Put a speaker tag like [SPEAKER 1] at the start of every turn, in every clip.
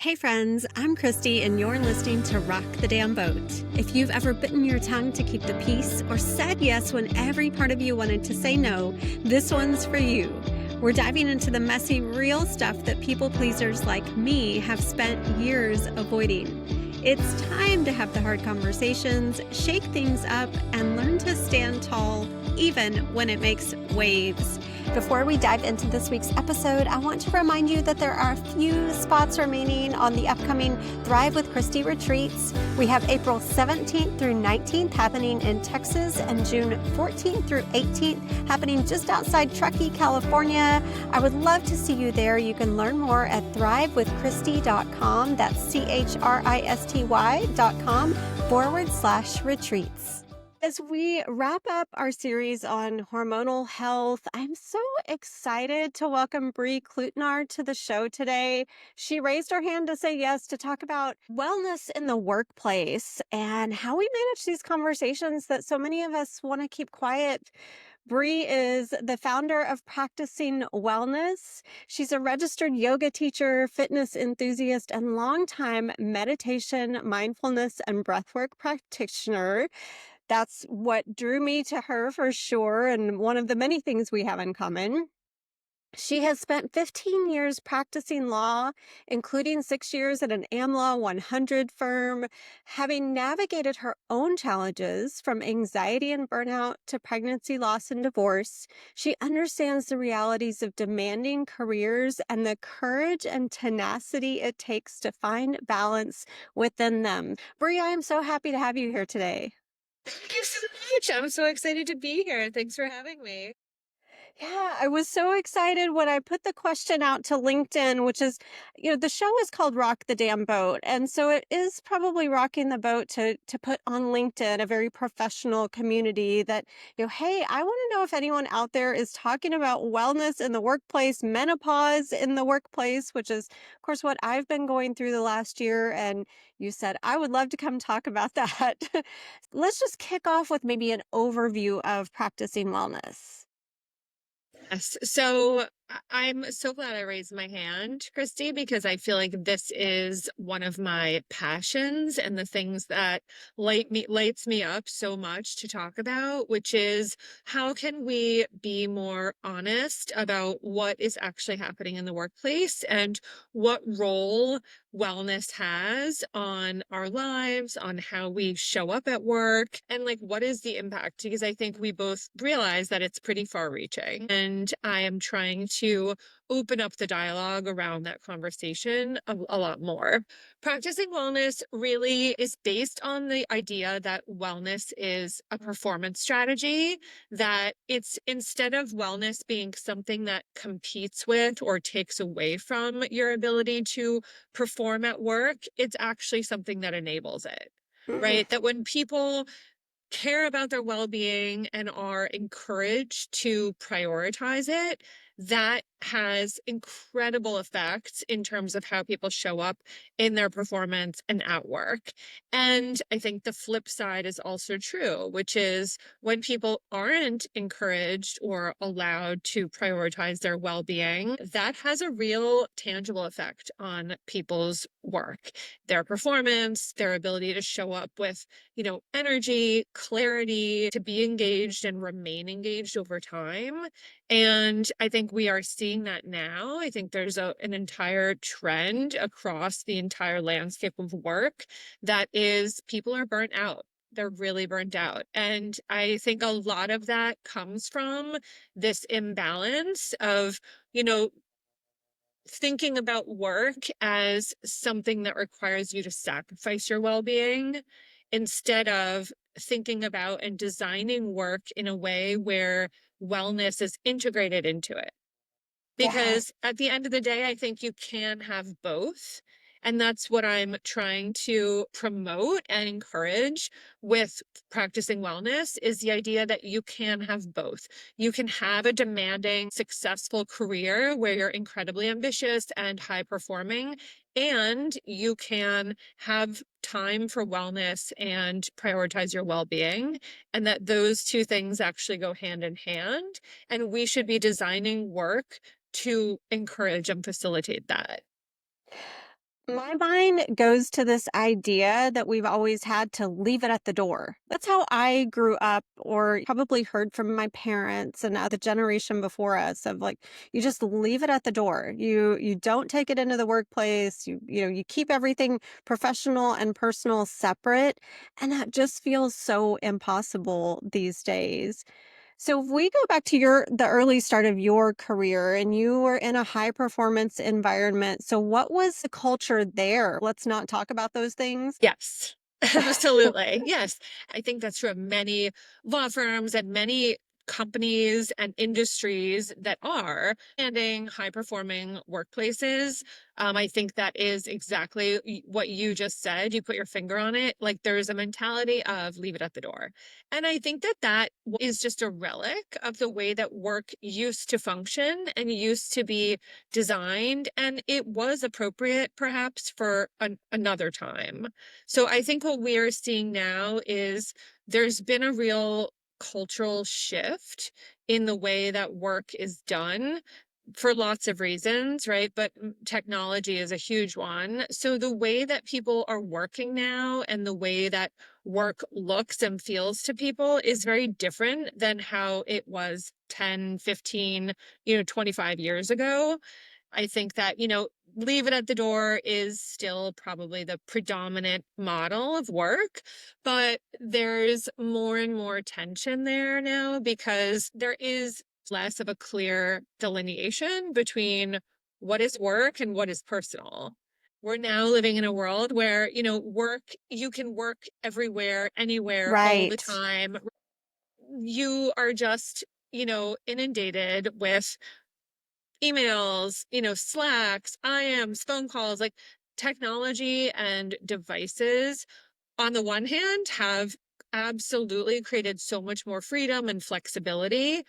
[SPEAKER 1] Hey friends, I'm Christy and you're listening to Rock the Damn Boat. If you've ever bitten your tongue to keep the peace or said yes when every part of you wanted to say no, this one's for you. We're diving into the messy, real stuff that people pleasers like me have spent years avoiding. It's time to have the hard conversations, shake things up, and learn to stand tall, even when it makes waves. Before we dive into this week's episode, I want to remind you that there are a few spots remaining on the upcoming Thrive with Christy retreats. We have April 17th through 19th happening in Texas and June 14th through 18th happening just outside Truckee, California. I would love to see you there. You can learn more at thrivewithchristy.com. That's CHRISTY.com/retreats. As we wrap up our series on hormonal health, I'm so excited to welcome Brie Kluytenaar to the show today. She raised her hand to say yes to talk about wellness in the workplace and how we manage these conversations that so many of us want to keep quiet. Brie is the founder of Practicing Wellness. She's a registered yoga teacher, fitness enthusiast, and longtime meditation, mindfulness, and breathwork practitioner. That's what drew me to her for sure, and one of the many things we have in common. She has spent 15 years practicing law, including 6 years at an AmLaw 100 firm. Having navigated her own challenges from anxiety and burnout to pregnancy loss and divorce, she understands the realities of demanding careers and the courage and tenacity it takes to find balance within them. Brie, I am so happy to have you here today.
[SPEAKER 2] Thank you so much. I'm so excited to be here. Thanks for having me.
[SPEAKER 1] Yeah, I was so excited when I put the question out to LinkedIn, which is, the show is called Rock the Damn Boat. And so it is probably rocking the boat to put on LinkedIn, a very professional community that, hey, I want to know if anyone out there is talking about wellness in the workplace, menopause in the workplace, which is, of course, what I've been going through the last year. And you said, I would love to come talk about that. Let's just kick off with maybe an overview of practicing wellness.
[SPEAKER 2] Yes. So I'm so glad I raised my hand, Christy, because I feel like this is one of my passions and the things that lights me up so much to talk about, which is how can we be more honest about what is actually happening in the workplace and what role wellness has on our lives, on how we show up at work, and like what is the impact? Because I think we both realize that it's pretty far reaching. And I am trying to open up the dialogue around that conversation a lot more. Practicing wellness really is based on the idea that wellness is a performance strategy, that it's instead of wellness being something that competes with or takes away from your ability to perform at work, it's actually something that enables it,
[SPEAKER 1] Mm.
[SPEAKER 2] right? That when people care about their well-being and are encouraged to prioritize it, that has incredible effects in terms of how people show up in their performance and at work. And I think the flip side is also true, which is when people aren't encouraged or allowed to prioritize their well-being, that has a real tangible effect on people's work, their performance, their ability to show up with energy, clarity, to be engaged and remain engaged over time. And I think we are seeing that now. I think there's an entire trend across the entire landscape of work that is people are burnt out. They're really burnt out. And I think a lot of that comes from this imbalance of, you know, thinking about work as something that requires you to sacrifice your well-being instead of thinking about and designing work in a way where wellness is integrated into it.
[SPEAKER 1] Yeah.
[SPEAKER 2] Because at the end of the day, I think you can have both. And that's what I'm trying to promote and encourage with practicing wellness is the idea that you can have both. You can have a demanding, successful career where you're incredibly ambitious and high performing, and you can have time for wellness and prioritize your well-being, and that those two things actually go hand in hand. And we should be designing work to encourage and facilitate that.
[SPEAKER 1] My mind goes to this idea that we've always had to leave it at the door. That's how I grew up, or probably heard from my parents and the generation before us of like, you just leave it at the door. You don't take it into the workplace. You keep everything professional and personal separate. And that just feels so impossible these days. So if we go back to the early start of your career and you were in a high performance environment. So what was the culture there? Let's not talk about those things.
[SPEAKER 2] Yes. Absolutely. Yes. I think that's true of many law firms and many companies and industries that are ending high performing workplaces. I think that is exactly what you just said. You put your finger on it. Like there's a mentality of leave it at the door. And I think that is just a relic of the way that work used to function and used to be designed. And it was appropriate perhaps for another time. So I think what we're seeing now is there's been a real cultural shift in the way that work is done for lots of reasons, right? But technology is a huge one. So the way that people are working now and the way that work looks and feels to people is very different than how it was 10, 15, 25 years ago. I think that, leave it at the door is still probably the predominant model of work, but there's more and more tension there now because there is less of a clear delineation between what is work and what is personal. We're now living in a world where, you can work everywhere, anywhere, all the
[SPEAKER 1] Right.
[SPEAKER 2] time. You are just, inundated with emails, Slacks, IMs, phone calls, like technology and devices on the one hand have absolutely created so much more freedom and flexibility.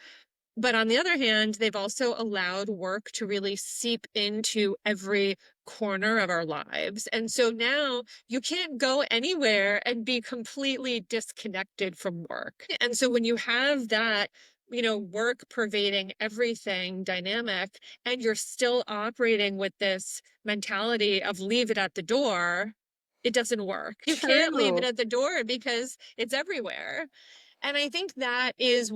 [SPEAKER 2] But on the other hand, they've also allowed work to really seep into every corner of our lives. And so now you can't go anywhere and be completely disconnected from work. And so when you have that, work pervading everything dynamic, and you're still operating with this mentality of leave it at the door, it doesn't work. You can't leave it
[SPEAKER 1] True.
[SPEAKER 2] at the door because it's everywhere. And I think that is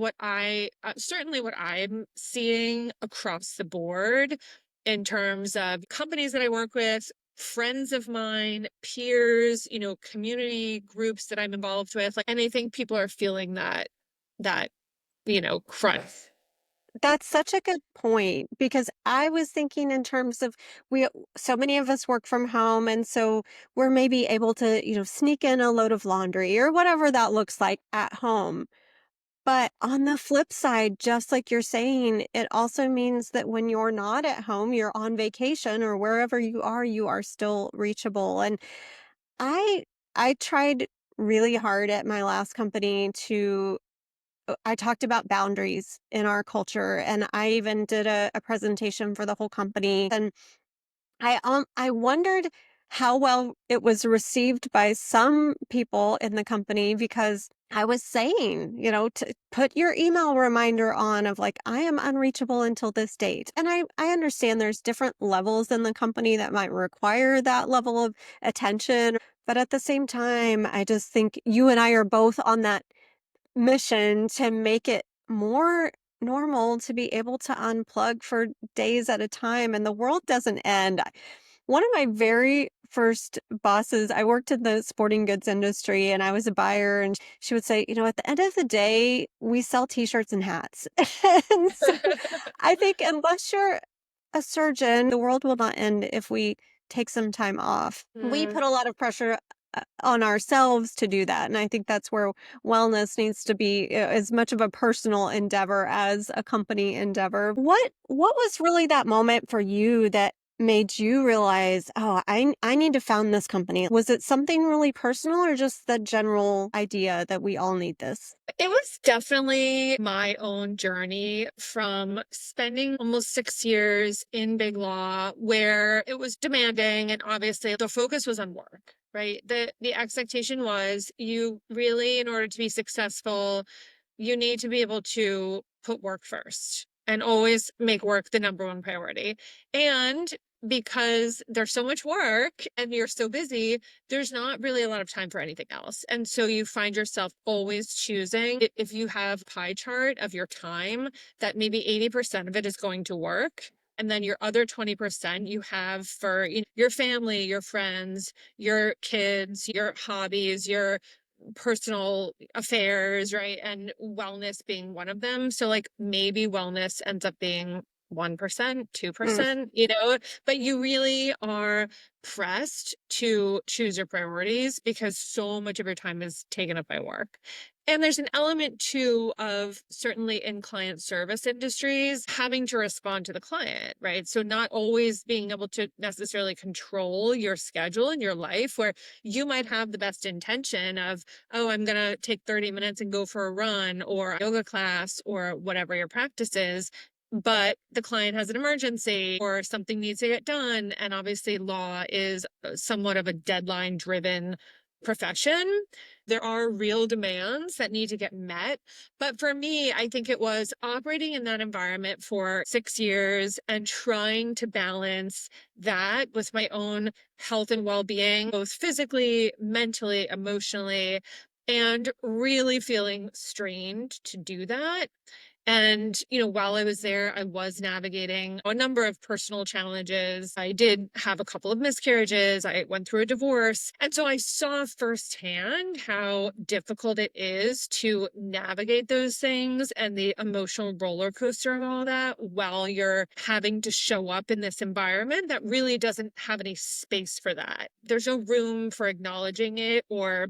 [SPEAKER 2] certainly what I'm seeing across the board in terms of companies that I work with, friends of mine, peers, community groups that I'm involved with. Like, and I think people are feeling that, crunch.
[SPEAKER 1] That's such a good point because I was thinking in terms of we so many of us work from home and so we're maybe able to, sneak in a load of laundry or whatever that looks like at home. But on the flip side, just like you're saying, it also means that when you're not at home, you're on vacation or wherever you are still reachable. And I I tried really hard at my last company to I talked about boundaries in our culture and I even did a presentation for the whole company and I wondered how well it was received by some people in the company because I was saying, to put your email reminder on of like, I am unreachable until this date. And I understand there's different levels in the company that might require that level of attention. But at the same time, I just think you and I are both on that mission to make it more normal to be able to unplug for days at a time and the world doesn't end. One of my very first bosses, I worked in the sporting goods industry and I was a buyer, and she would say, at the end of the day, we sell t-shirts and hats. And so I think unless you're a surgeon, the world will not end if we take some time off. We
[SPEAKER 2] Mm.
[SPEAKER 1] put a lot of pressure on ourselves to do that. And I think that's where wellness needs to be as much of a personal endeavor as a company endeavor. What was really that moment for you that made you realize, oh, I need to found this company? Was it something really personal or just the general idea that we all need this?
[SPEAKER 2] It was definitely my own journey from spending almost 6 years in big law where it was demanding and obviously the focus was on work, right? The expectation was you really, in order to be successful, you need to be able to put work first and always make work the number one priority. And because there's so much work and you're so busy, there's not really a lot of time for anything else. And so you find yourself always choosing, if you have a pie chart of your time, that maybe 80% of it is going to work. And then your other 20% you have for, your family, your friends, your kids, your hobbies, your personal affairs, right? And wellness being one of them. So, like, maybe wellness ends up being 1%,
[SPEAKER 1] Mm.
[SPEAKER 2] 2%, but you really are pressed to choose your priorities because so much of your time is taken up by work. And there's an element too of, certainly in client service industries, having to respond to the client, right? So not always being able to necessarily control your schedule and your life, where you might have the best intention of, oh, I'm going to take 30 minutes and go for a run or a yoga class or whatever your practice is. But the client has an emergency or something needs to get done. And obviously, law is somewhat of a deadline driven profession. There are real demands that need to get met. But for me, I think it was operating in that environment for 6 years and trying to balance that with my own health and well being, both physically, mentally, emotionally, and really feeling strained to do that. And, while I was there, I was navigating a number of personal challenges. I did have a couple of miscarriages. I went through a divorce. And so I saw firsthand how difficult it is to navigate those things and the emotional roller coaster of all that while you're having to show up in this environment that really doesn't have any space for that. There's no room for acknowledging it or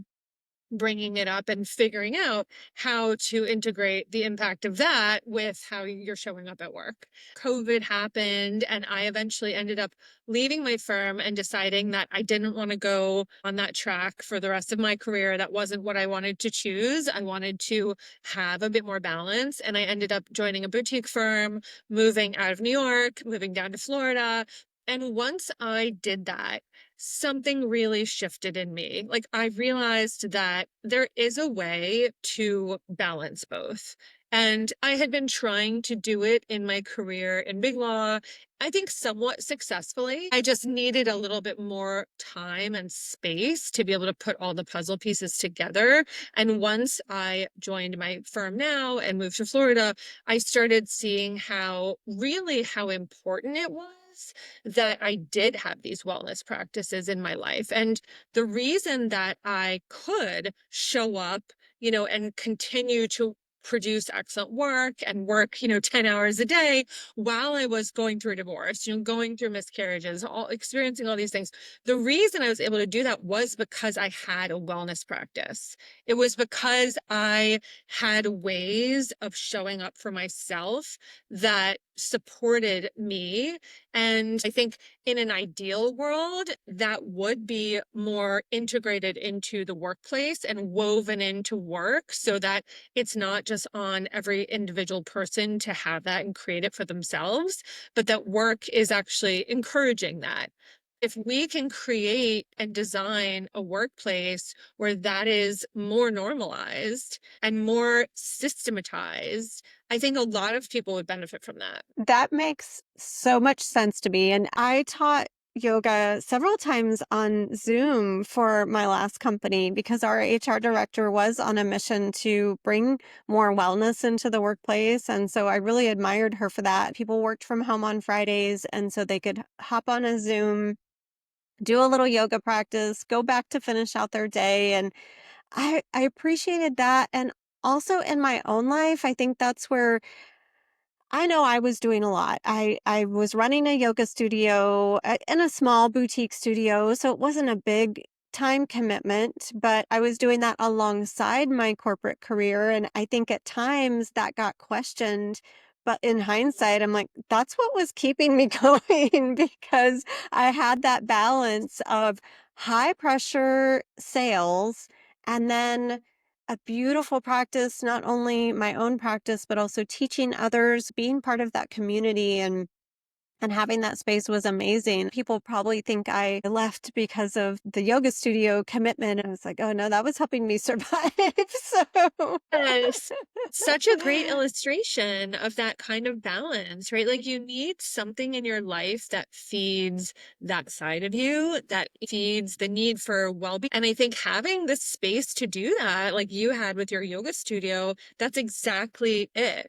[SPEAKER 2] bringing it up and figuring out how to integrate the impact of that with how you're showing up at work. COVID happened, and I eventually ended up leaving my firm and deciding that I didn't want to go on that track for the rest of my career. That wasn't what I wanted to choose. I wanted to have a bit more balance, and I ended up joining a boutique firm, moving out of New York, moving down to Florida. And once I did that, something really shifted in me. Like, I realized that there is a way to balance both. And I had been trying to do it in my career in big law, I think somewhat successfully. I just needed a little bit more time and space to be able to put all the puzzle pieces together. And once I joined my firm now and moved to Florida, I started seeing how important it was that I did have these wellness practices in my life. And the reason that I could show up, and continue to produce excellent work and work, 10 hours a day while I was going through a divorce, going through miscarriages, all experiencing all these things. The reason I was able to do that was because I had a wellness practice. It was because I had ways of showing up for myself that supported me. And I think in an ideal world, that would be more integrated into the workplace and woven into work so that it's not just on every individual person to have that and create it for themselves, but that work is actually encouraging that. If we can create and design a workplace where that is more normalized and more systematized, I think a lot of people would benefit from that.
[SPEAKER 1] That makes so much sense to me. And I taught yoga several times on Zoom for my last company because our HR director was on a mission to bring more wellness into the workplace. And so I really admired her for that. People worked from home on Fridays, and so they could hop on a Zoom, do a little yoga practice, go back to finish out their day. And I appreciated that. And also in my own life, I think that's where I know I was doing a lot. I was running a yoga studio in a small boutique studio, so it wasn't a big time commitment, but I was doing that alongside my corporate career, and I think at times that got questioned. But in hindsight, I'm like, that's what was keeping me going because I had that balance of high pressure sales and then a beautiful practice, not only my own practice, but also teaching others, being part of that community. And And having that space was amazing. People probably think I left because of the yoga studio commitment. I was like, oh no, that was helping me survive. So
[SPEAKER 2] Yes. Such a great illustration of that kind of balance, right? Like you need something in your life that feeds that side of you, that feeds the need for well-being. And I think having the space to do that, like you had with your yoga studio, that's exactly it.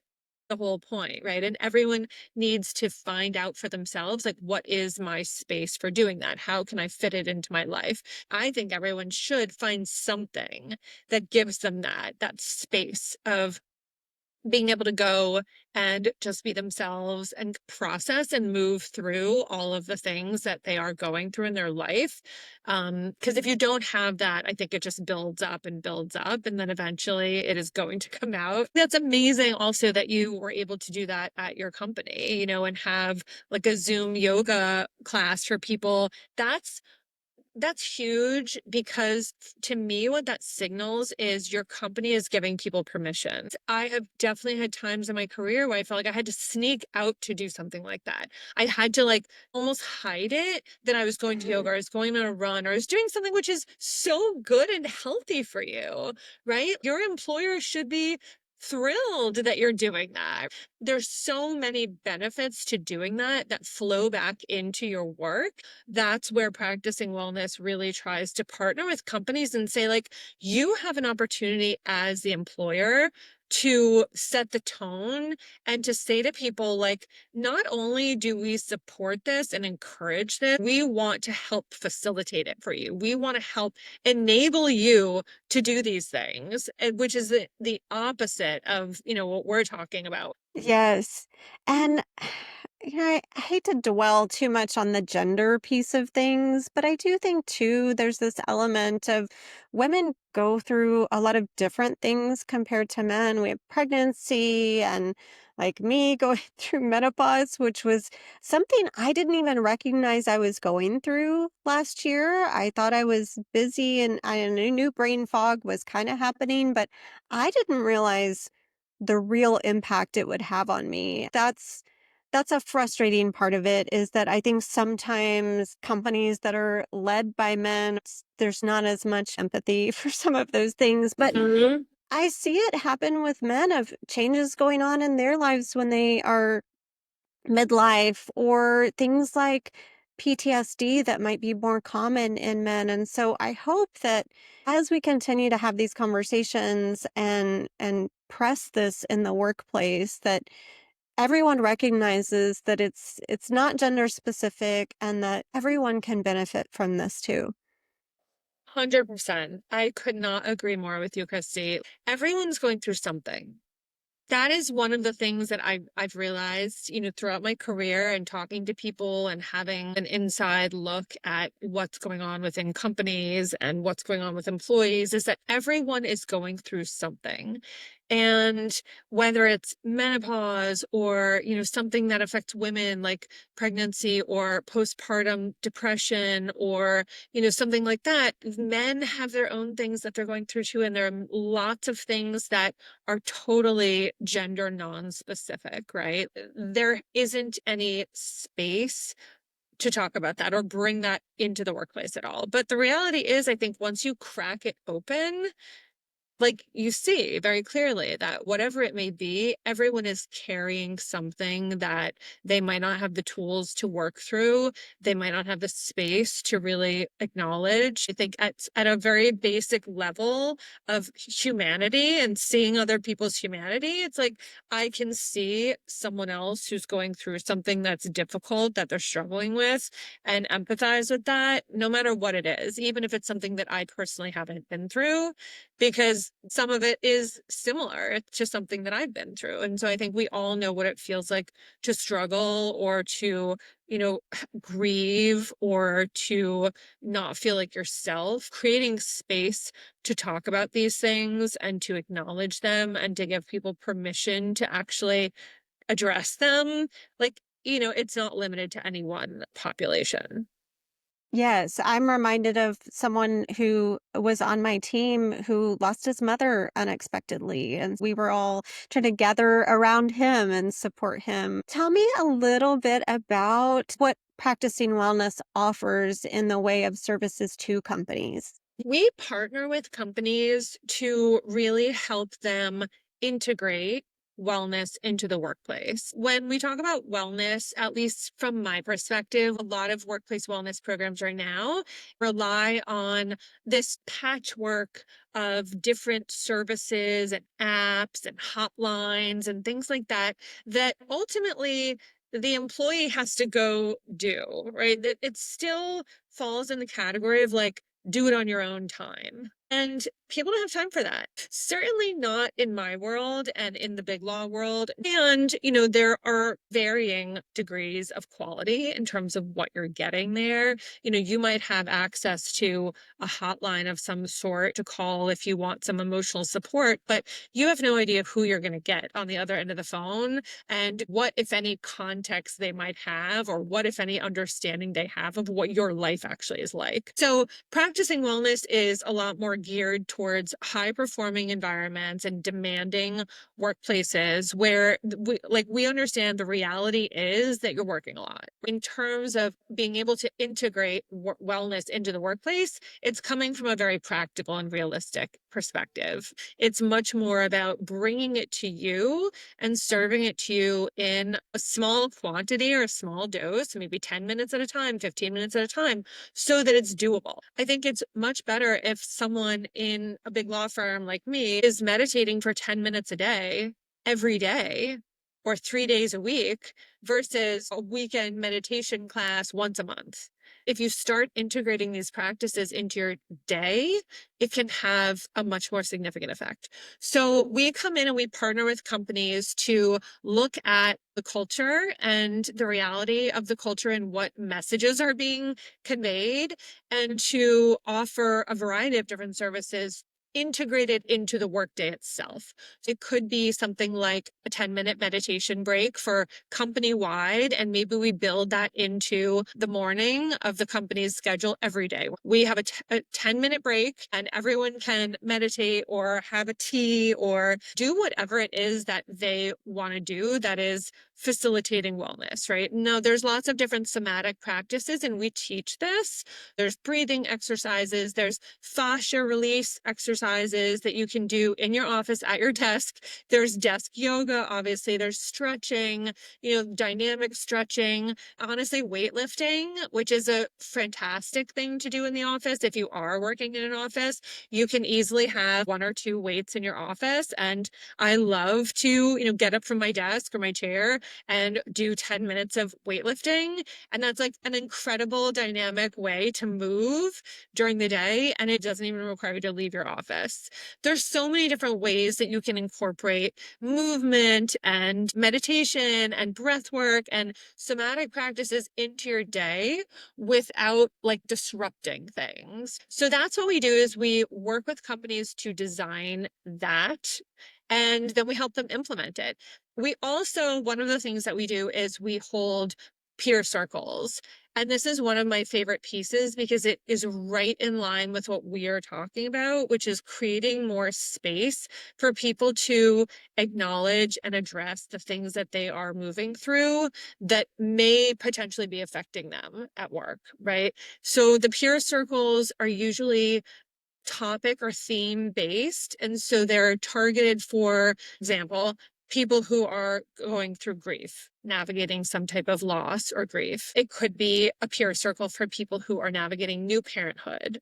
[SPEAKER 2] The whole point, right? And everyone needs to find out for themselves, like, what is my space for doing that? How can I fit it into my life? I think everyone should find something that gives them that space of being able to go and just be themselves and process and move through all of the things that they are going through in their life. Because if you don't have that, I think it just builds up, and then eventually it is going to come out. That's amazing also that you were able to do that at your company, and have like a Zoom yoga class for people. That's huge because to me, what that signals is your company is giving people permission. I have definitely had times in my career where I felt like I had to sneak out to do something like that. I had to like almost hide it that I was going to yoga, or I was going on a run, or I was doing something which is so good and healthy for you, right? Your employer should be thrilled that you're doing that. There's so many benefits to doing that flow back into your work. That's where practicing wellness really tries to partner with companies and say, like, you have an opportunity as the employer to set the tone and to say to people, like, not only do we support this and encourage this, we want to help facilitate it for you. We want to help enable you to do these things, which is the opposite of, what we're talking about.
[SPEAKER 1] yes. And, I hate to dwell too much on the gender piece of things, but I do think too, there's this element of women go through a lot of different things compared to men. We have pregnancy and like me going through menopause, which was something I didn't even recognize I was going through last year. I thought I was busy and I knew brain fog was kind of happening, but I didn't realize the real impact it would have on me. That's a frustrating part of it is that I think sometimes companies that are led by men, there's not as much empathy for some of those things, but
[SPEAKER 2] Mhm.
[SPEAKER 1] I see it happen with men of changes going on in their lives when they are midlife or things like PTSD that might be more common in men. And so I hope that as we continue to have these conversations and press this in the workplace, that everyone recognizes that it's not gender specific and that everyone can benefit from this too.
[SPEAKER 2] 100%. I could not agree more with you, Christy. Everyone's going through something. That is one of the things that I've realized, throughout my career and talking to people and having an inside look at what's going on within companies and what's going on with employees is that everyone is going through something. And whether it's menopause or, something that affects women like pregnancy or postpartum depression or, something like that, men have their own things that they're going through too. And there are lots of things that are totally gender non-specific, right? There isn't any space to talk about that or bring that into the workplace at all. But the reality is, I think once you crack it open, like you see very clearly that whatever it may be, everyone is carrying something that they might not have the tools to work through. They might not have the space to really acknowledge. I think at a very basic level of humanity and seeing other people's humanity, it's like I can see someone else who's going through something that's difficult that they're struggling with and empathize with that, no matter what it is, even if it's something that I personally haven't been through, because some of it is similar to something that I've been through. And so I think we all know what it feels like to struggle or to, grieve or to not feel like yourself. Creating space to talk about these things and to acknowledge them and to give people permission to actually address them. Like, it's not limited to any one population.
[SPEAKER 1] Yes, I'm reminded of someone who was on my team who lost his mother unexpectedly, and we were all trying to gather around him and support him. Tell me a little bit about what practicing wellness offers in the way of services to companies.
[SPEAKER 2] We partner with companies to really help them integrate wellness into the workplace. When we talk about wellness, at least from my perspective, a lot of workplace wellness programs right now rely on this patchwork of different services and apps and hotlines and things like that, that ultimately the employee has to go do, right? That it still falls in the category of like, do it on your own time. And people don't have time for that. Certainly not in my world and in the big law world. And, there are varying degrees of quality in terms of what you're getting there. You might have access to a hotline of some sort to call if you want some emotional support, but you have no idea who you're going to get on the other end of the phone and what, if any, context they might have, or what, if any, understanding they have of what your life actually is like. So, practicing wellness is a lot more geared towards high performing environments and demanding workplaces where we understand the reality is that you're working a lot. In terms of being able to integrate wellness into the workplace, it's coming from a very practical and realistic perspective. It's much more about bringing it to you and serving it to you in a small quantity or a small dose, maybe 10 minutes at a time, 15 minutes at a time, so that it's doable. I think it's much better if someone in a big law firm like me is meditating for 10 minutes a day, every day, or 3 days a week versus a weekend meditation class once a month. If you start integrating these practices into your day, it can have a much more significant effect. So we come in and we partner with companies to look at the culture and the reality of the culture and what messages are being conveyed, and to offer a variety of different services integrated into the workday itself. It could be something like a 10-minute meditation break for company wide, and maybe we build that into the morning of the company's schedule every day. We have a 10-minute break, and everyone can meditate or have a tea or do whatever it is that they want to do that is facilitating wellness, right? Now, there's lots of different somatic practices, and we teach this. There's breathing exercises, there's fascia release exercises that you can do in your office at your desk. There's desk yoga, obviously, there's stretching, dynamic stretching, honestly, weightlifting, which is a fantastic thing to do in the office. If you are working in an office, you can easily have one or two weights in your office. And I love to, get up from my desk or my chair and do 10 minutes of weightlifting. And that's like an incredible dynamic way to move during the day. And it doesn't even require you to leave your office. There's so many different ways that you can incorporate movement and meditation and breath work and somatic practices into your day without like disrupting things. So that's what we do is we work with companies to design that, and then we help them implement it. We also, one of the things that we do is we hold peer circles. And this is one of my favorite pieces because it is right in line with what we are talking about, which is creating more space for people to acknowledge and address the things that they are moving through that may potentially be affecting them at work, right? So the peer circles are usually topic or theme based. And so they're targeted, for example, people who are going through grief, navigating some type of loss or grief. It could be a peer circle for people who are navigating new parenthood.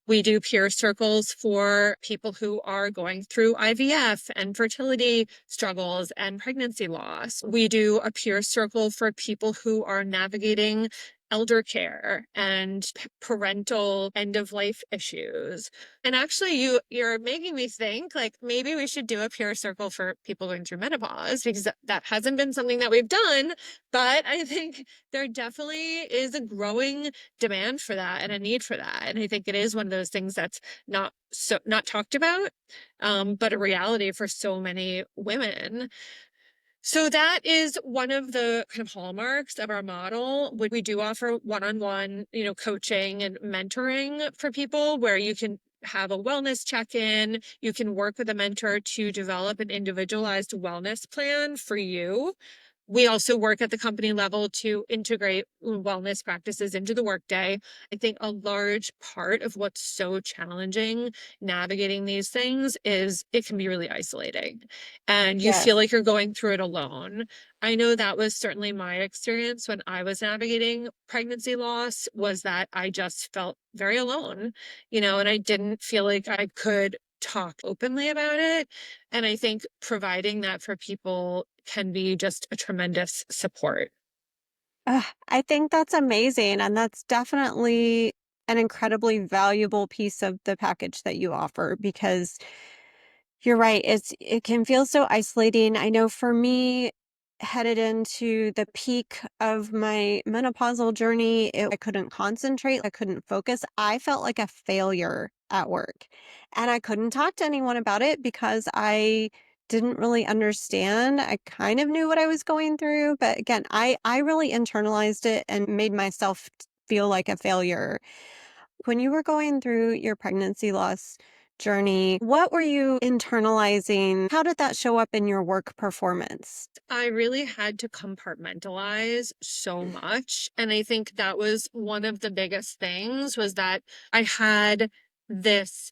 [SPEAKER 2] We do peer circles for people who are going through IVF and fertility struggles and pregnancy loss. We do a peer circle for people who are navigating elder care and parental end of life issues. And actually you're making me think like maybe we should do a peer circle for people going through menopause, because that hasn't been something that we've done, but I think there definitely is a growing demand for that and a need for that. And I think it is one of those things that's not talked about, but a reality for so many women. So that is one of the kind of hallmarks of our model. We do offer one-on-one, coaching and mentoring for people where you can have a wellness check-in. You can work with a mentor to develop an individualized wellness plan for you. We also work at the company level to integrate wellness practices into the workday. I think a large part of what's so challenging navigating these things is it can be really isolating and you feel
[SPEAKER 1] Yes.
[SPEAKER 2] like you're going through it alone. I know that was certainly my experience when I was navigating pregnancy loss was that I just felt very alone, and I didn't feel like I could talk openly about it. And I think providing that for people can be just a tremendous support.
[SPEAKER 1] I think that's amazing, and that's definitely an incredibly valuable piece of the package that you offer because you're right, it can feel so isolating. I know for me, headed into the peak of my menopausal journey, I couldn't concentrate, I couldn't focus. I felt like a failure at work, and I couldn't talk to anyone about it because I didn't really understand. I kind of knew what I was going through, but again, I really internalized it and made myself feel like a failure. When you were going through your pregnancy loss journey, what were you internalizing? How did that show up in your work performance?
[SPEAKER 2] I really had to compartmentalize so much. And I think that was one of the biggest things was that I had this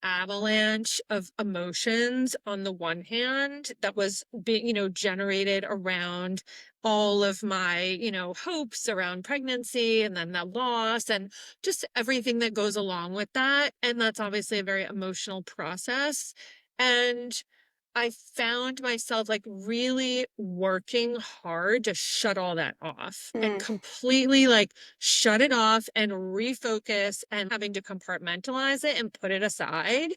[SPEAKER 2] avalanche of emotions on the one hand that was being, generated around all of my, hopes around pregnancy and then the loss and just everything that goes along with that. And that's obviously a very emotional process. And I found myself like really working hard to shut all that off and
[SPEAKER 1] Mm,
[SPEAKER 2] completely like shut it off and refocus and having to compartmentalize it and put it aside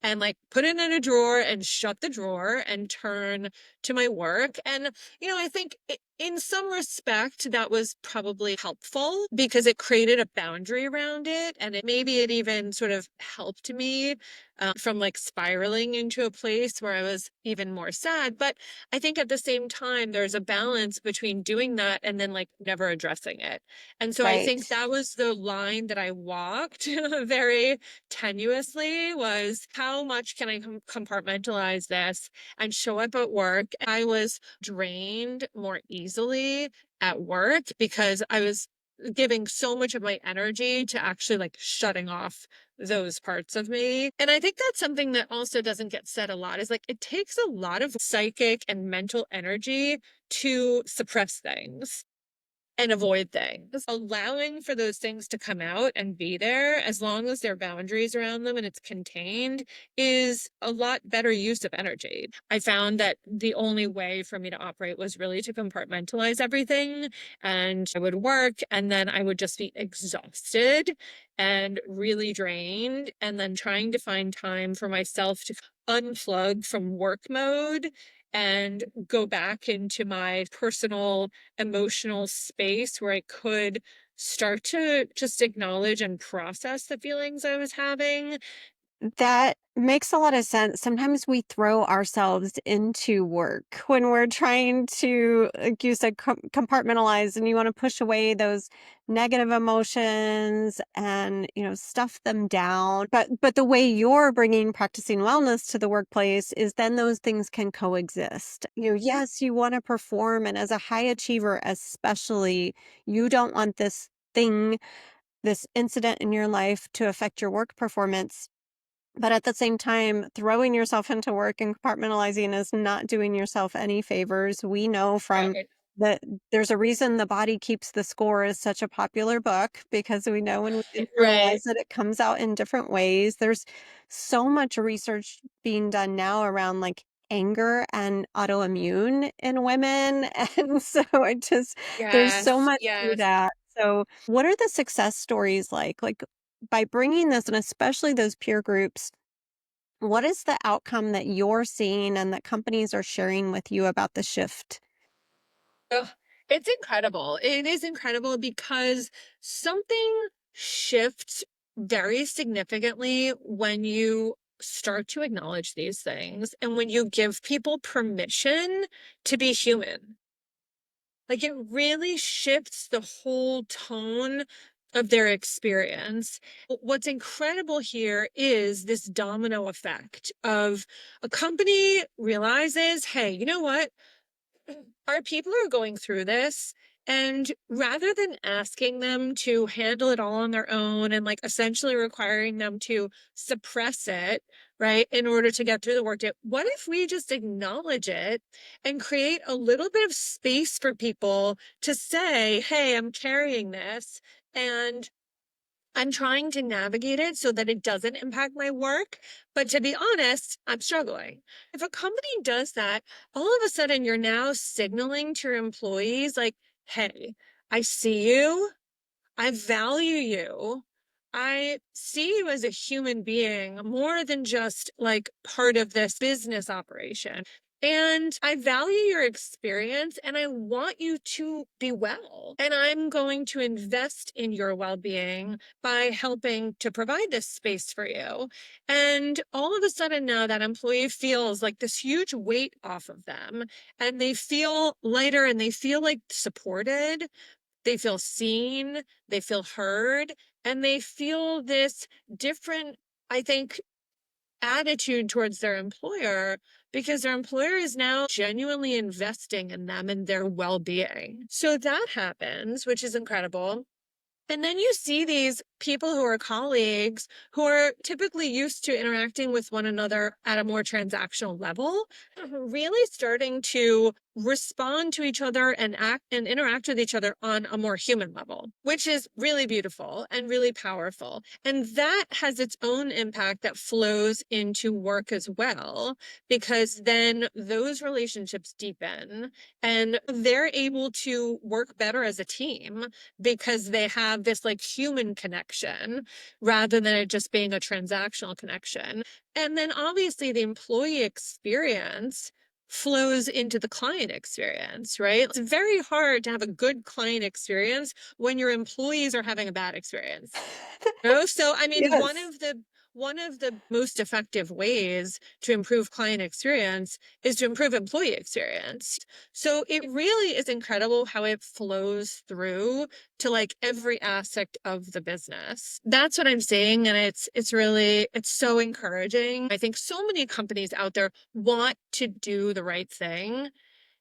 [SPEAKER 2] and like put it in a drawer and shut the drawer and turn to my work. And, I think in some respect that was probably helpful because it created a boundary around it. And maybe it even sort of helped me from like spiraling into a place where I was even more sad. But I think at the same time, there's a balance between doing that and then like never addressing it. And so I think
[SPEAKER 1] right.
[SPEAKER 2] that was the line that I walked very tenuously was how much can I compartmentalize this and show up at work? I was drained more easily at work because I was giving so much of my energy to actually like shutting off those parts of me. And I think that's something that also doesn't get said a lot is like it takes a lot of psychic and mental energy to suppress things and avoid things. Allowing for those things to come out and be there, as long as there are boundaries around them and it's contained, is a lot better use of energy. I found that the only way for me to operate was really to compartmentalize everything. And I would work, and then I would just be exhausted and really drained. And then trying to find time for myself to unplug from work mode and go back into my personal emotional space where I could start to just acknowledge and process the feelings I was having.
[SPEAKER 1] That makes a lot of sense. Sometimes we throw ourselves into work when we're trying to, like you said, compartmentalize and you want to push away those negative emotions and, stuff them down. But the way you're bringing practicing wellness to the workplace is then those things can coexist. Yes, you want to perform. And as a high achiever, especially, you don't want this incident in your life to affect your work performance, but at the same time, throwing yourself into work and compartmentalizing is not doing yourself any favors. We know from
[SPEAKER 2] Right.
[SPEAKER 1] the there's a reason The Body Keeps the Score is such a popular book because we know when we
[SPEAKER 2] Right.
[SPEAKER 1] internalize it, it comes out in different ways. There's so much research being done now around like anger and autoimmune in women. And so there's so
[SPEAKER 2] Yes.
[SPEAKER 1] much to
[SPEAKER 2] Yes.
[SPEAKER 1] that. So what are the success stories like? Like by bringing this and especially those peer groups, what is the outcome that you're seeing and that companies are sharing with you about the shift?
[SPEAKER 2] Ugh, it's incredible. It is incredible because something shifts very significantly when you start to acknowledge these things and when you give people permission to be human, like it really shifts the whole tone of their experience. What's incredible here is this domino effect of a company realizes, hey, you know what? Our people are going through this. And rather than asking them to handle it all on their own and like essentially requiring them to suppress it, right, in order to get through the workday, what if we just acknowledge it and create a little bit of space for people to say, hey, I'm carrying this and I'm trying to navigate it so that it doesn't impact my work. But to be honest, I'm struggling. If a company does that, all of a sudden you're now signaling to your employees, like, hey, I see you. I value you. I see you as a human being more than just like part of this business operation. And I value your experience and I want you to be well. And I'm going to invest in your well being by helping to provide this space for you. And all of a sudden, now that employee feels like this huge weight off of them and they feel lighter and they feel like supported, they feel seen, they feel heard, and they feel this different, I think, attitude towards their employer because their employer is now genuinely investing in them and their well-being. So that happens, which is incredible. And then you see these people who are colleagues who are typically used to interacting with one another at a more transactional level, really starting to respond to each other and act and interact with each other on a more human level, which is really beautiful and really powerful. And that has its own impact that flows into work as well, because then those relationships deepen and they're able to work better as a team because they have this like human connection rather than it just being a transactional connection. And then obviously the employee experience flows into the client experience, right? It's very hard to have a good client experience when your employees are having a bad experience. No, so I mean,
[SPEAKER 1] Yes.
[SPEAKER 2] one of the most effective ways to improve client experience is to improve employee experience. So it really is incredible how it flows through to like every aspect of the business. That's what I'm saying, and it's really it's so encouraging. I think so many companies out there want to do the right thing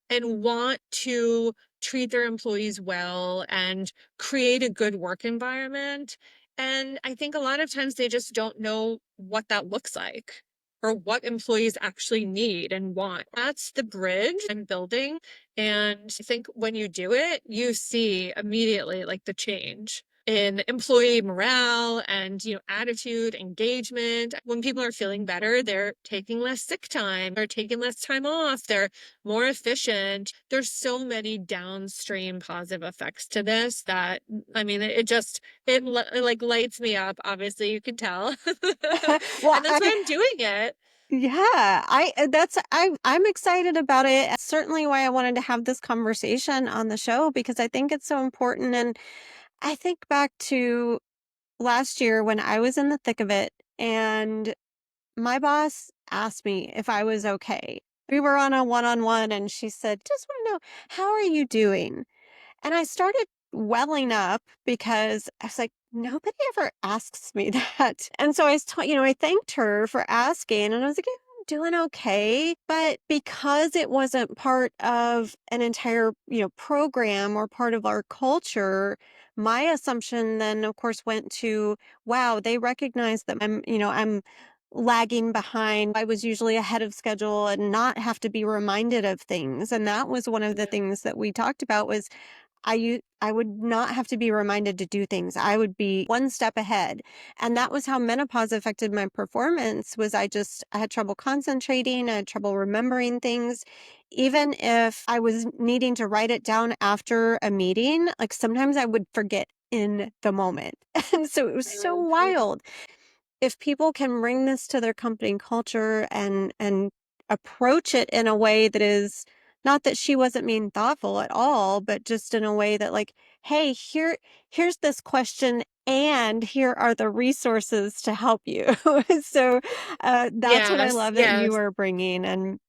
[SPEAKER 2] and want to treat their employees well and create a good work environment. And I think a lot of times they just don't know what that looks like or what employees actually need and want. That's the bridge I'm building. And I think when you do it, you see immediately like the change in employee morale and attitude, engagement. When people are feeling better, they're taking less sick time, they're taking less time off, they're more efficient. There's so many downstream positive effects to this that I mean it like lights me up. Obviously, you can tell.
[SPEAKER 1] Well,
[SPEAKER 2] And that's why I'm doing it.
[SPEAKER 1] yeah, I'm excited about it. That's certainly why I wanted to have this conversation on the show because I think it's so important. And I think back to last year when I was in the thick of it and my boss asked me if I was okay. We were on a one-on-one and she said, "Just want to know, how are you doing?" And I started welling up because I was like, nobody ever asks me that. And so I thanked her for asking and I was like, "Yeah, I'm doing okay." But because it wasn't part of an entire, program or part of our culture, my assumption then of course went to, wow, they recognize that I'm lagging behind. I was usually ahead of schedule and not have to be reminded of things. And that was one of the
[SPEAKER 2] Yeah.
[SPEAKER 1] things that we talked about was I would not have to be reminded to do things. I would be one step ahead. And that was how menopause affected my performance was I had trouble concentrating, I had trouble remembering things. Even if I was needing to write it down after a meeting, like sometimes I would forget in the moment. And so it was so
[SPEAKER 2] Mhm.
[SPEAKER 1] wild. If people can bring this to their company culture and approach it in a way that is not that she wasn't being thoughtful at all, but just in a way that like, hey, here's this question and here are the resources to help you. So that's what I
[SPEAKER 2] Yes,
[SPEAKER 1] love that you
[SPEAKER 2] yes.
[SPEAKER 1] are bringing. And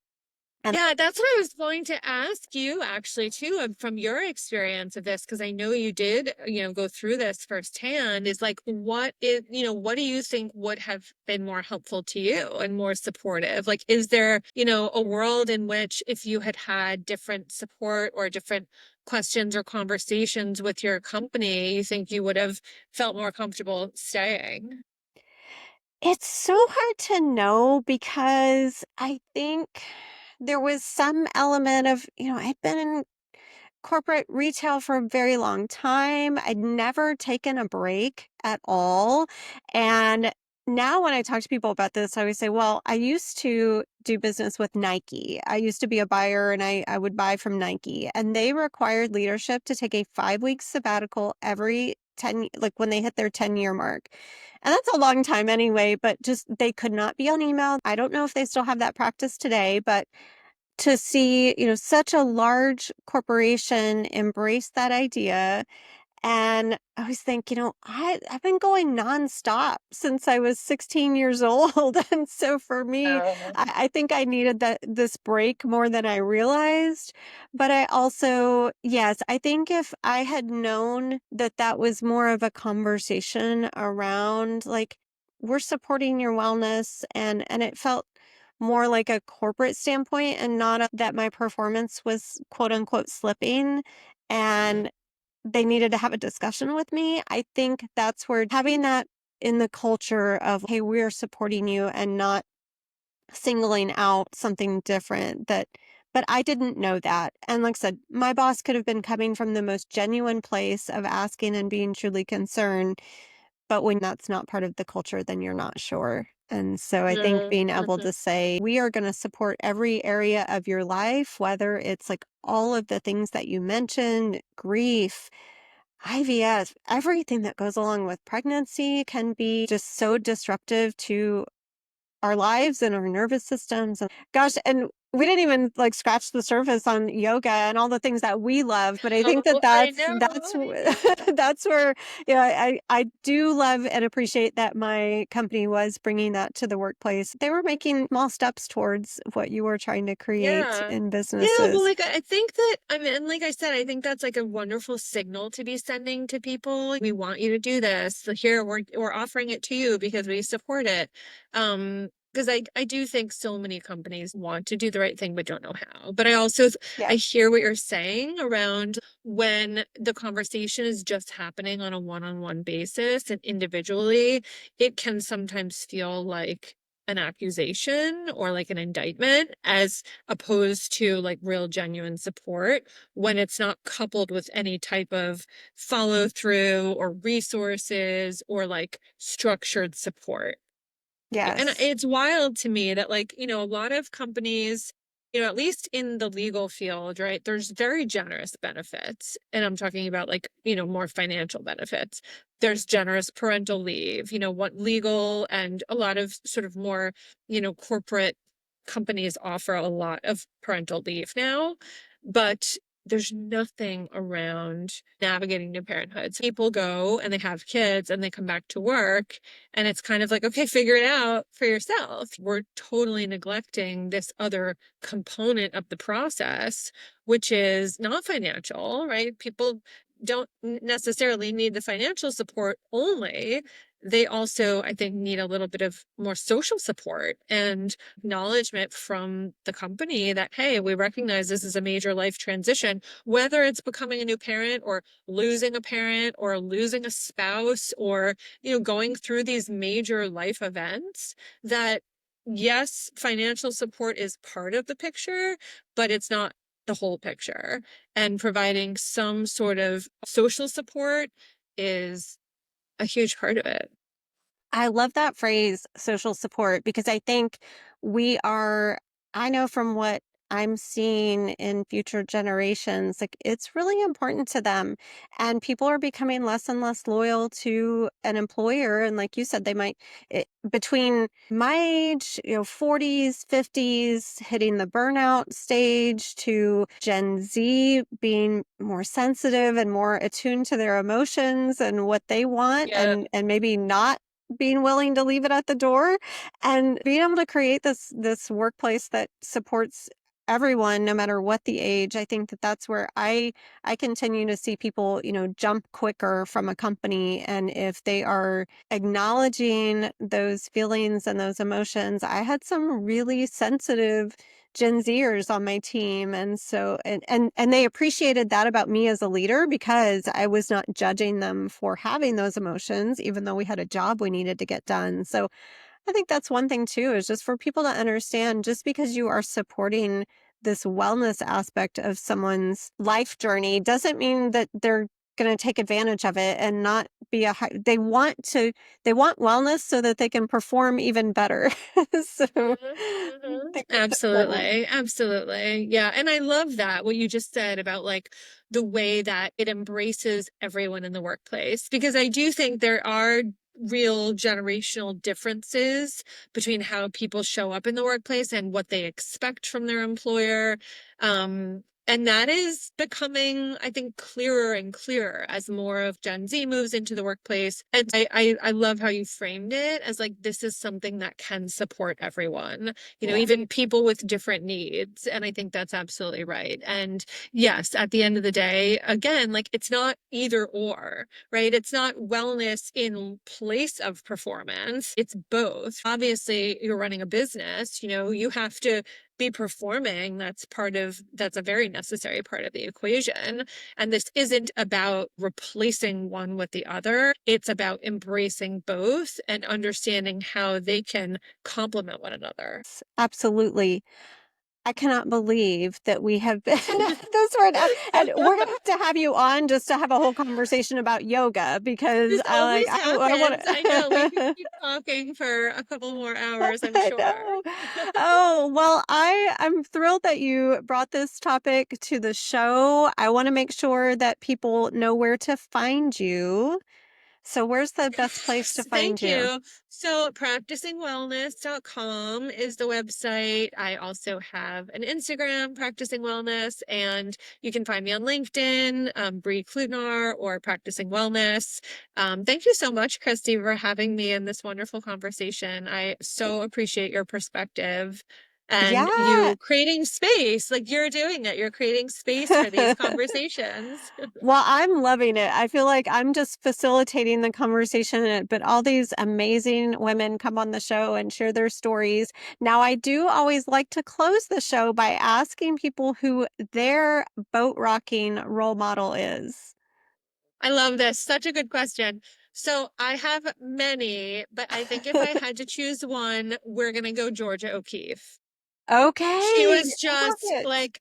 [SPEAKER 2] Yeah, that's what I was going to ask you actually too, from your experience of this, because I know you did, go through this firsthand, is like what do you think would have been more helpful to you and more supportive? Like, is there, a world in which if you had had different support or different questions or conversations with your company, you think you would have felt more comfortable staying?
[SPEAKER 1] it's so hard to know because I think there was some element of, I'd been in corporate retail for a very long time. I'd never taken a break at all. And now when I talk to people about this, I always say, well, I used to do business with Nike. I used to be a buyer and I would buy from Nike. And they required leadership to take a 5 week sabbatical every 10, like when they hit their 10-year mark. And that's a long time anyway, but just they could not be on email. I don't know if they still have that practice today, but to see, such a large corporation embrace that idea. And I always think, I've been going nonstop since I was 16 years old. And so for me,
[SPEAKER 2] Oh.
[SPEAKER 1] I think I needed this break more than I realized. But I also, yes, I think if I had known that that was more of a conversation around like, we're supporting your wellness and it felt more like a corporate standpoint and not that my performance was quote unquote slipping. And they needed to have a discussion with me. I think that's where having that in the culture of, hey, we're supporting you and not singling out something different but I didn't know that. And like I said, my boss could have been coming from the most genuine place of asking and being truly concerned. But when that's not part of the culture, then you're not sure. And so I think being able
[SPEAKER 2] Mm-hmm.
[SPEAKER 1] to say, we are going to support every area of your life, whether it's like all of the things that you mentioned, grief, IVF, everything that goes along with pregnancy can be just so disruptive to our lives and our nervous systems. And gosh, and we didn't even like scratch the surface on yoga and all the things that we love, but I think that
[SPEAKER 2] Oh, I know, I know.
[SPEAKER 1] that's where I do love and appreciate that my company was bringing that to the workplace. They were making small steps towards what you were trying to create
[SPEAKER 2] Yeah.
[SPEAKER 1] in
[SPEAKER 2] Yeah, well,
[SPEAKER 1] businesses.
[SPEAKER 2] like I think that I mean, and like I said, I think that's like a wonderful signal to be sending to people. Like, we want you to do this. So here we're offering it to you because we support it. Because I do think so many companies want to do the right thing but don't know how. But I also I
[SPEAKER 1] Yeah.
[SPEAKER 2] hear what you're saying around when the conversation is just happening on a one-on-one basis and individually, it can sometimes feel like an accusation or like an indictment as opposed to like real genuine support when it's not coupled with any type of follow through or resources or like structured support. And
[SPEAKER 1] Yes.
[SPEAKER 2] it's wild to me that, like, a lot of companies, at least in the legal field, right, there's very generous benefits. And I'm talking about like, more financial benefits. There's generous parental leave, what legal and a lot of sort of more, corporate companies offer a lot of parental leave now. But there's nothing around navigating new parenthood. So people go and they have kids and they come back to work and it's kind of like, okay, figure it out for yourself. We're totally neglecting this other component of the process, which is not financial, right? People don't necessarily need the financial support only. They also, I think, need a little bit of more social support and acknowledgement from the company that, hey, we recognize this is a major life transition, whether it's becoming a new parent or losing a parent or losing a spouse or going through these major life events that yes, financial support is part of the picture, but it's not the whole picture. And providing some sort of social support is a huge part of it.
[SPEAKER 1] I love that phrase, social support, because I think we are, I know from what I'm seeing in future generations, like it's really important to them. And people are becoming less and less loyal to an employer. And like you said, they might, between my age, 40s, 50s, hitting the burnout stage to Gen Z being more sensitive and more attuned to their emotions and what they want
[SPEAKER 2] Yeah.
[SPEAKER 1] and maybe not being willing to leave it at the door and being able to create this workplace that supports everyone no matter what the age. I think that that's where I continue to see people jump quicker from a company, and if they are acknowledging those feelings and those emotions. I had some really sensitive Gen Zers on my team, and so and they appreciated that about me as a leader because I was not judging them for having those emotions even though we had a job we needed to get done. So I think that's one thing too, is just for people to understand just because you are supporting this wellness aspect of someone's life journey doesn't mean that they're going to take advantage of it and not be they want wellness so that they can perform even better. So
[SPEAKER 2] Mhm,
[SPEAKER 1] I
[SPEAKER 2] mhm.
[SPEAKER 1] think that's important.
[SPEAKER 2] Absolutely. Absolutely. Yeah. And I love that, what you just said about like the way that it embraces everyone in the workplace, because I do think there are real generational differences between how people show up in the workplace and what they expect from their employer. And that is becoming, I think, clearer and clearer as more of Gen Z moves into the workplace. And I love how you framed it as like, this is something that can support everyone,
[SPEAKER 1] Yeah.
[SPEAKER 2] even people with different needs. And I think that's absolutely right. And yes, at the end of the day, again, like it's not either or, right? It's not wellness in place of performance. It's both. Obviously, you're running a business, you have to be performing. That's a very necessary part of the equation. And this isn't about replacing one with the other. It's about embracing both and understanding how they can complement one another.
[SPEAKER 1] Absolutely. I cannot believe that we have been at this right now, and we're gonna have to have you on just to have a whole conversation about yoga because
[SPEAKER 2] This always
[SPEAKER 1] I
[SPEAKER 2] happens. I know. We could
[SPEAKER 1] wanna
[SPEAKER 2] keep talking for a couple more hours, I'm
[SPEAKER 1] I
[SPEAKER 2] sure.
[SPEAKER 1] know. Oh, well, I'm thrilled that you brought this topic to the show. I wanna make sure that people know where to find you. So where's the best place to
[SPEAKER 2] Yes,
[SPEAKER 1] find
[SPEAKER 2] thank
[SPEAKER 1] you?
[SPEAKER 2] you. So, practicingwellness.com is the website. I also have an Instagram, Practicing Wellness, and you can find me on LinkedIn, Brie Kluytenaar, or Practicing Wellness. Thank you so much, Christy, for having me in this wonderful conversation. I so appreciate your perspective and
[SPEAKER 1] Yeah.
[SPEAKER 2] you creating space, like you're doing it. You're creating space for these conversations.
[SPEAKER 1] Well, I'm loving it. I feel like I'm just facilitating the conversation, but all these amazing women come on the show and share their stories. Now, I do always like to close the show by asking people who their boat rocking role model is.
[SPEAKER 2] I love this. Such a good question. So I have many, but I think if I had to choose one, we're going to go Georgia O'Keeffe. She
[SPEAKER 1] Okay,
[SPEAKER 2] was
[SPEAKER 1] I love
[SPEAKER 2] just
[SPEAKER 1] it.
[SPEAKER 2] like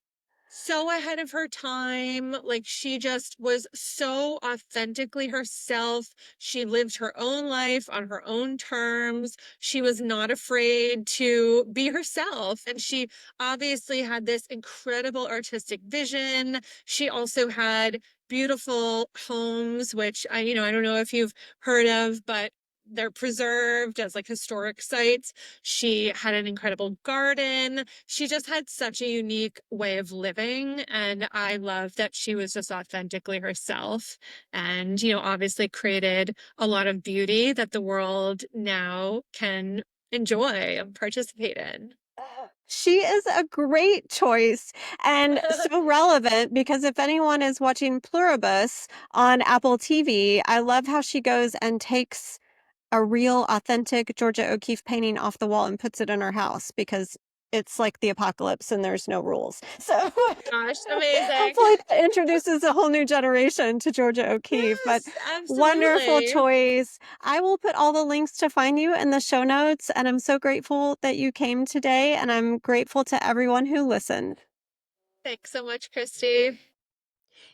[SPEAKER 2] so ahead of her time. Like she just was so authentically herself. She lived her own life on her own terms. She was not afraid to be herself. And she obviously had this incredible artistic vision. She also had beautiful homes, which I don't know if you've heard of, but they're preserved as like historic sites. She had an incredible garden. She just had such a unique way of living. And I love that she was just authentically herself and, obviously created a lot of beauty that the world now can enjoy and participate in.
[SPEAKER 1] She is a great choice and so relevant because if anyone is watching Pluribus on Apple TV, I love how she goes and takes a real authentic Georgia O'Keeffe painting off the wall and puts it in her house because it's like the apocalypse and there's no rules. So
[SPEAKER 2] Gosh, amazing.
[SPEAKER 1] hopefully that introduces a whole new generation to Georgia O'Keeffe. But
[SPEAKER 2] Yes,
[SPEAKER 1] wonderful
[SPEAKER 2] absolutely.
[SPEAKER 1] choice. I will put all the links to find you in the show notes. And I'm so grateful that you came today. And I'm grateful to everyone who listened.
[SPEAKER 2] Thanks so much, Christy.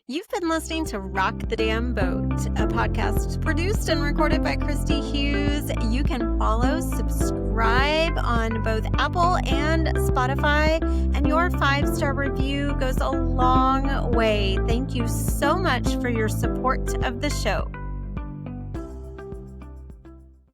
[SPEAKER 1] You've been listening to Rock the Damn Boat, a podcast produced and recorded by Christy Hughes. You can follow, subscribe, subscribe on both Apple and Spotify, and your 5-star review goes a long way. Thank you so much for your support of the show.